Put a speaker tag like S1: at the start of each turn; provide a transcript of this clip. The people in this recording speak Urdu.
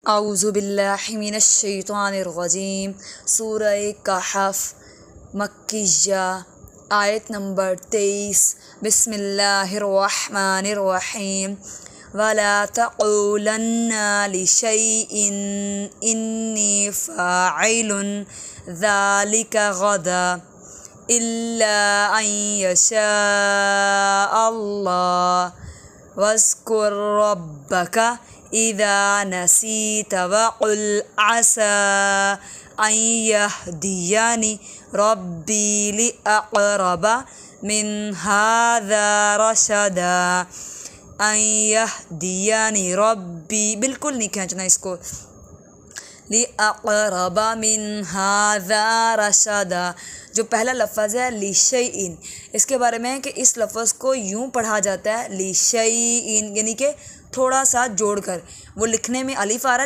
S1: اعوذ باللہ من الشیطان الرجیم۔ سورہ کہف مکیہ، آیت نمبر 23۔ بسم اللہ الرحمن الرحیم۔ وَلَا تَقُولَنَّ لِشَيْءٍ إِنِّي فَاعِلٌ ذَلِكَ غَدًا إِلَّا أَن يَشَاءَ اللَّهُ وَاذْكُر رَّبَّكَ إِذَا نَسِيتَ وَقُلْ عَسَىٰ أَن يَهْدِيَنِ رَبِّي لِأَقْرَبَ مِنْ هَٰذَا رَشَدًا۔ أَن يَهْدِيَنِ رَبِّي، بالکل نہیں کھینچنا اس کو، لِأَقْرَبَ مِنْ هَٰذَا رَشَدًا۔ جو پہلا لفظ ہے لِشَيْءٍ، اس کے بارے میں ہے کہ اس لفظ کو یوں پڑھا جاتا ہے لِشَيْءٍ، یعنی کہ تھوڑا سا جوڑ کر۔ وہ لکھنے میں الف آ رہا ہے